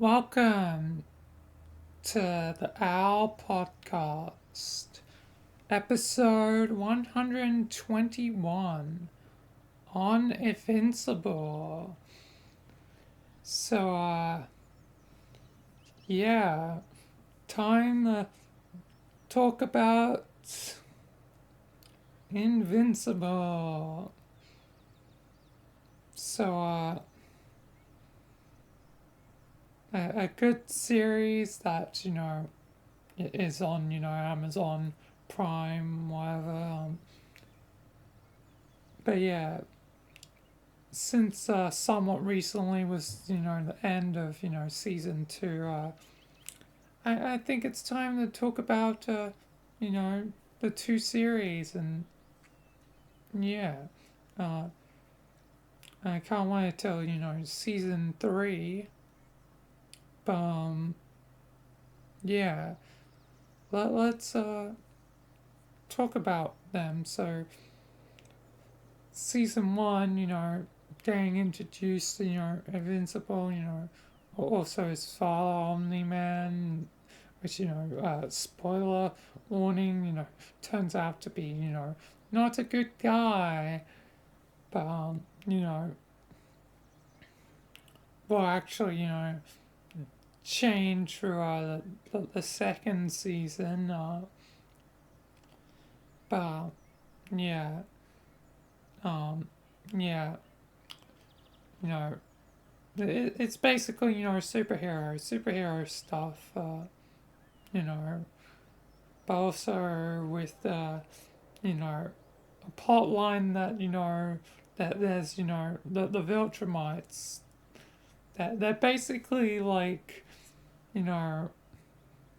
Welcome to the Owl Podcast, episode 121 on Invincible. So, yeah, time to talk about Invincible. So, a good series that, is on, Amazon Prime, whatever. But yeah, since somewhat recently was, the end of, season two, I think it's time to talk about, you know, the two series. And yeah, uh, I can't wait till, season three. But, yeah, let's talk about them. So, season one, getting introduced, Invincible, also his father, Omni Man, which, spoiler warning, turns out to be, not a good guy, but, will actually, change throughout the second season, but, yeah, um, yeah, you know, it's basically, superhero stuff, you know, but also with, a plot line that, that there's, the Viltrumites, that they're basically like, you know,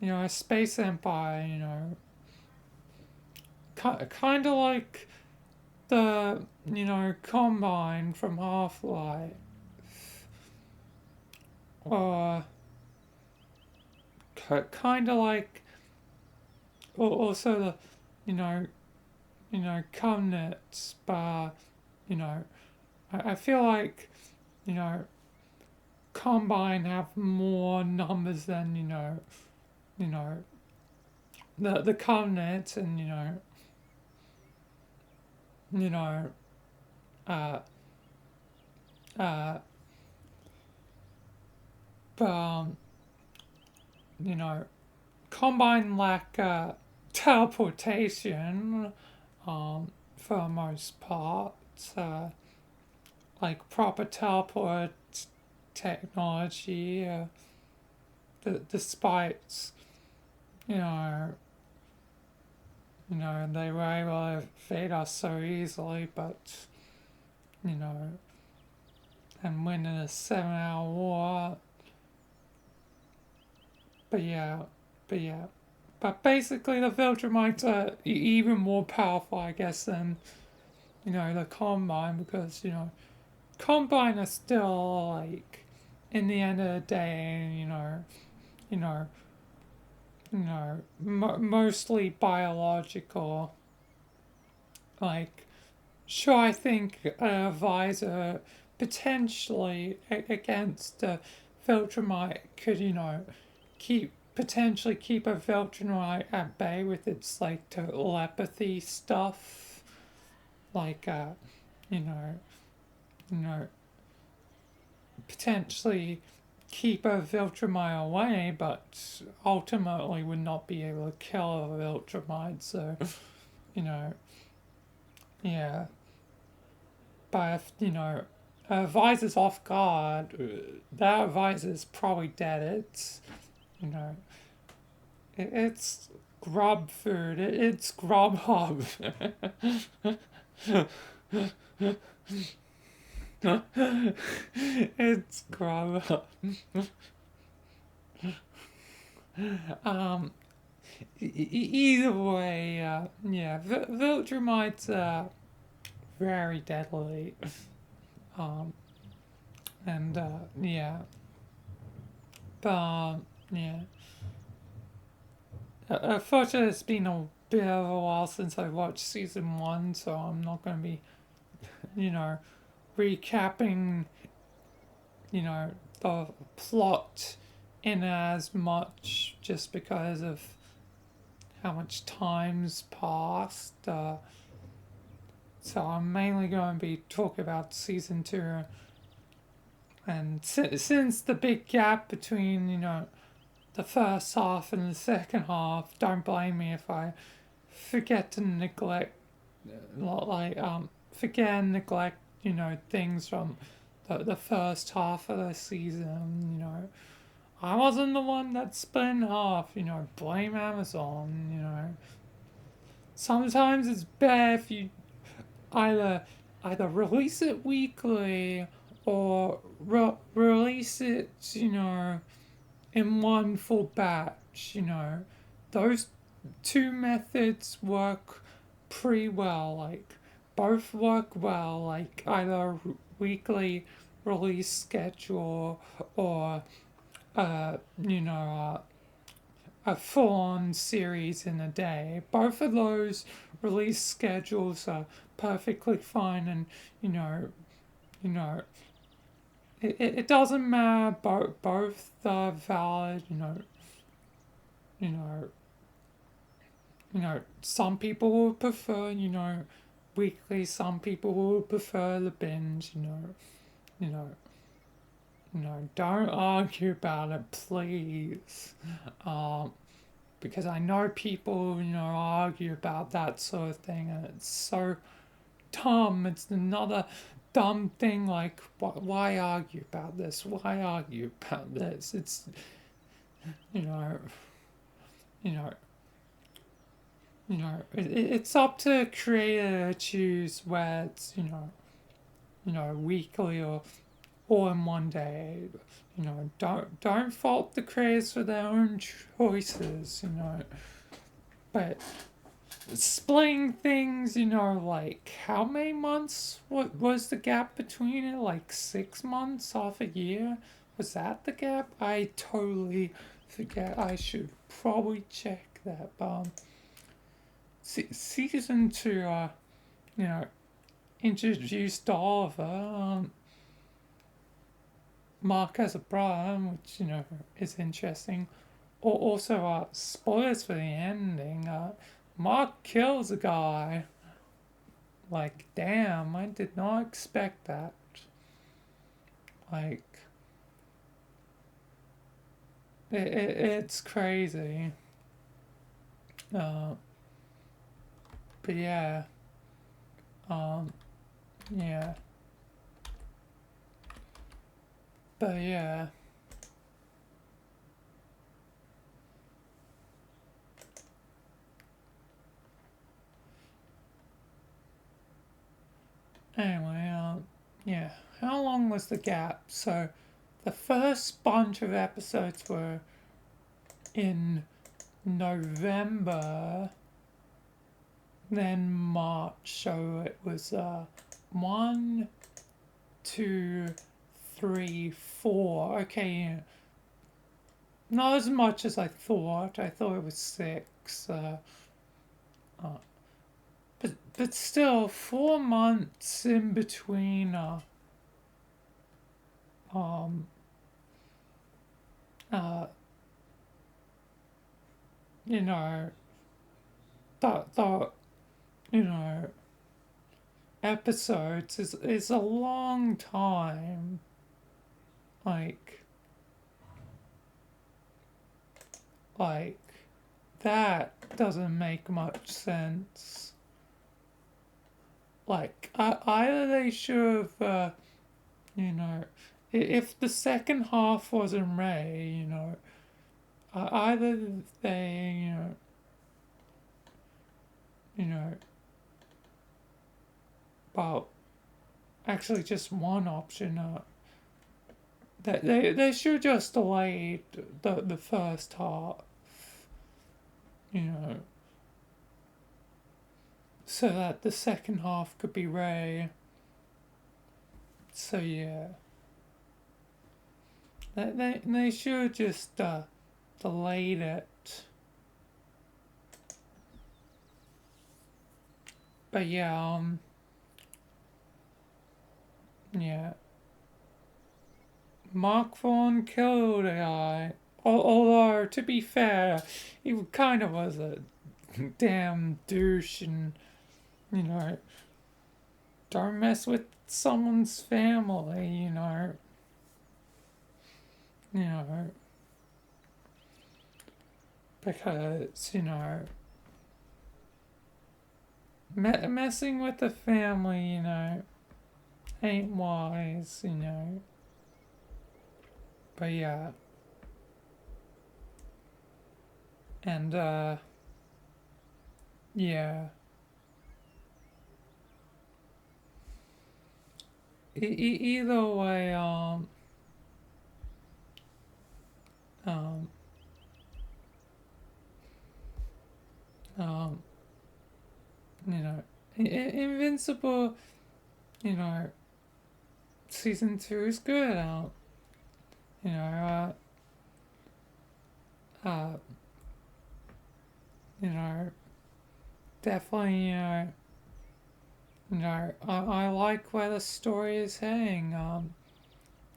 a space empire, kind of like the, Combine from Half-Life, or kind of like, or also the, you know, Covenants, but, you know, I feel like, you know, Combine have more numbers than, you know, the Covenant, and, you know, uh, uh, but, you know, Combine lack, teleportation, for the most part, uh, like proper teleport technology, despite, you know, they were able to fade us so easily, but, you know, and win in a 7-hour war. But yeah, but yeah. But basically, the Viltrumites are even more powerful, I guess, than, the Combine, because, Combine are still, like, in the end of the day, you know, mostly biological. Like, sure, I think a visor potentially against a Viltrumite could, potentially keep a Viltrumite at bay with its, like, telepathy stuff. Like, you know, you know, potentially keep a Viltrumite away, but ultimately would not be able to kill a Viltrumite. So, you know, yeah. But if, Visor's off guard, that Visor's probably dead. It's, you know, it's grub food. It's grub hub. It's grub hub. Um, Either way, yeah, Viltrumites are very deadly. Um, and, yeah, but, yeah. Unfortunately, it's been a bit of a while since I watched season one, so I'm not going to be, you know, recapping, the plot, in as much just because of how much time's passed. So I'm mainly going to be talking about season two, and since the big gap between the first half and the second half, don't blame me if I forget to neglect forget and neglect things from the first half of the season. I wasn't the one that split in half. Blame Amazon. Sometimes it's better if you either release it weekly or release it in one full batch. Those two methods work pretty well. Like both work well. Like either weekly release schedule or a full-on series in a day. Both of those release schedules are perfectly fine, and you know, it doesn't matter. Both are valid. You know, some people will prefer weekly. Some people will prefer the binge. You know, don't argue about it, please. Because I know people, argue about that sort of thing, and it's so dumb. It's another dumb thing. Like, why argue about this? Why argue about this? It's, you know, you know, it's up to creator to choose where it's, weekly or all in one day. Don't fault the creators for their own choices. But splitting things, like how many months? What was the gap between it? Like 6 months, half a year? Was that the gap? I totally forget. I should probably check that. But season two, introduced Oliver. Mark has a brother, which is interesting. Also, spoilers for the ending. Mark kills a guy. Like, damn, I did not expect that. Like, it's crazy. But yeah, yeah, but yeah. Anyway, yeah. How long was the gap? So, the first bunch of episodes were in November, then March. So it was 1, 2, 3, 4. Okay, yeah. Not as much as I thought. I thought it was 6. Uh, but still, 4 months in between. Um. Uh. You know. The you know episodes is a long time. Like. Like. That doesn't make much sense. Like, either they should have, if the second half wasn't Ray, either they, you know, well, actually just one option, that they should just delay the first half, you know, so that the second half could be Ray. So yeah, they should just delayed it. But yeah, yeah. Mark Vaughn killed a guy. Although, to be fair, he kind of was a damn douche, and you know, don't mess with someone's family. You know, because messing with the family, ain't wise. But yeah, and yeah. Either way, um, um, you know, Invincible, you know, season 2 is good. You know, uh, you know, definitely, I like where the story is heading.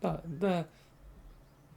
The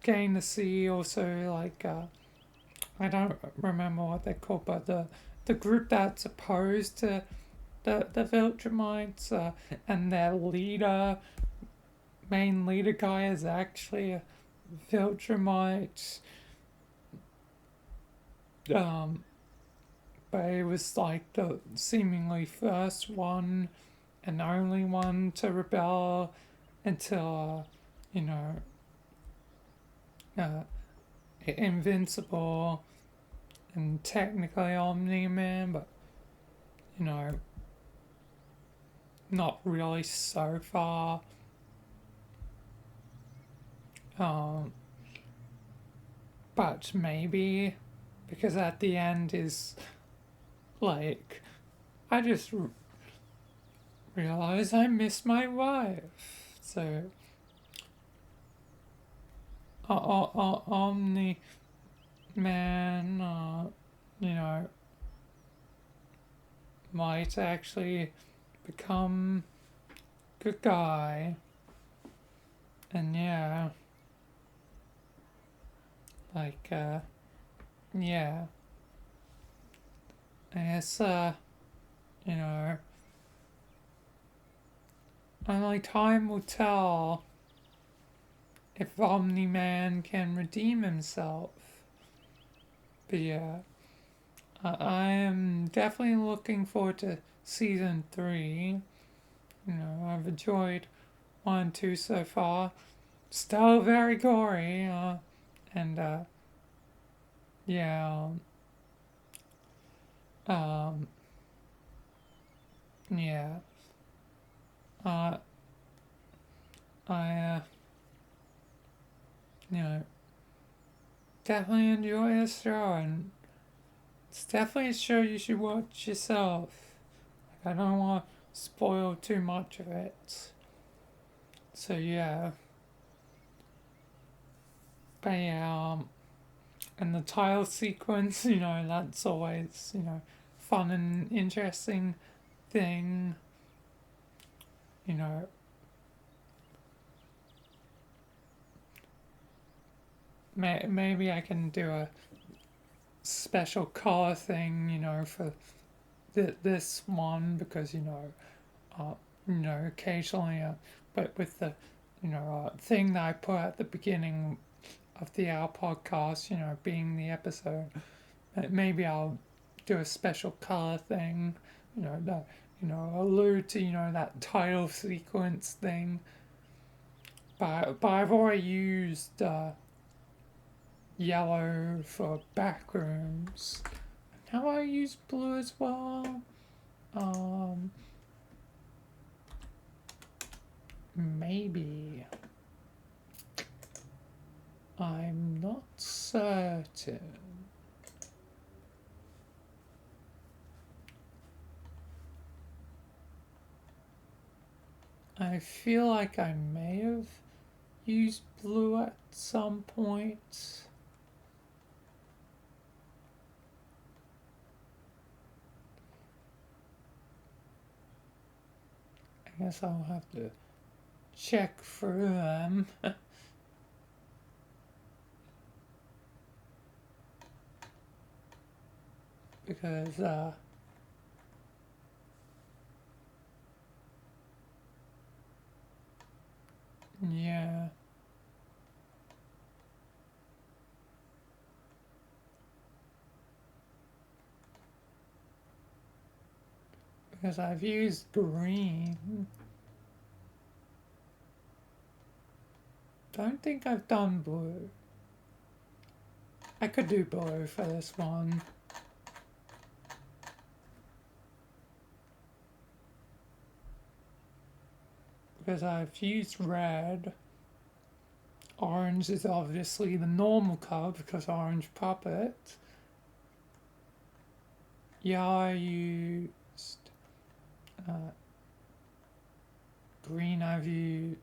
getting to see also like I don't remember what they're called, but the group that's opposed to the Viltrumites, and their main leader guy is actually a Viltrumite. Um, but it was like the seemingly first one and only one to rebel until, you know, uh, invincible and technically Omni-Man, but, you know, not really so far. Um, but maybe, because at the end is like, I just realized I miss my wife. So, Omni Man, you know, might actually become good guy. And yeah, like, yeah, I guess, you know, only time will tell if Omni Man can redeem himself. But yeah, I am definitely looking forward to season 3. I've enjoyed 1 and 2 so far. Still very gory, and yeah, um, yeah, uh, I, you know, definitely enjoy this show, and it's definitely a show you should watch yourself. Like, I don't want to spoil too much of it. So yeah, but yeah, and the title sequence, that's always, fun and interesting thing. You know, maybe I can do a special color thing, for this one because occasionally, but with the thing that I put at the beginning of the Our podcast, being the episode, maybe I'll do a special color thing, that allude to that title sequence thing. But I've already used yellow for backrooms. Have I used blue as well? Maybe. I'm not certain. I feel like I may have used blue at some point. I guess I'll have to check through them. because yeah, because I've used green. Don't think I've done blue. I could do blue for this one. Because I've used red. Orange is obviously the normal color because orange puppet. Yellow I used. Green I've used.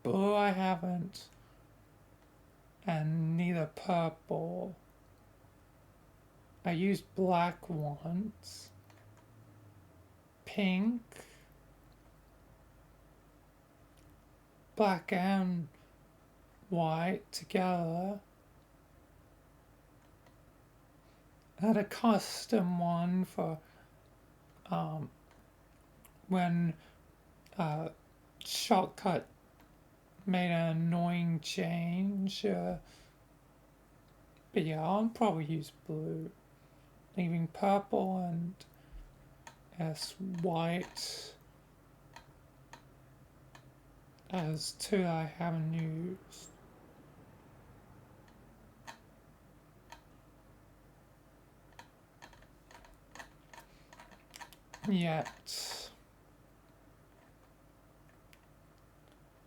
Blue I haven't. And neither purple. I used black once. Pink. Black and white together. I had a custom one for when Shortcut made an annoying change. But yeah, I'll probably use blue, leaving purple and as white as two I haven't used. Yet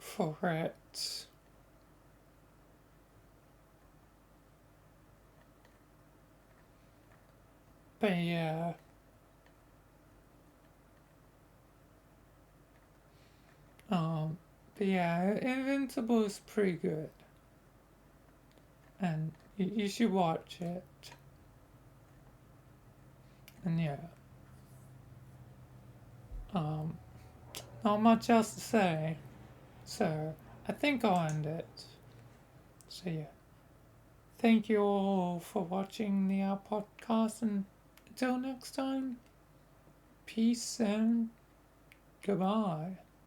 for it. But yeah. But yeah, Invincible is pretty good. And you should watch it. And yeah. Not much else to say. So I think I'll end it. So yeah. Thank you all for watching the podcast, and until next time, peace and goodbye.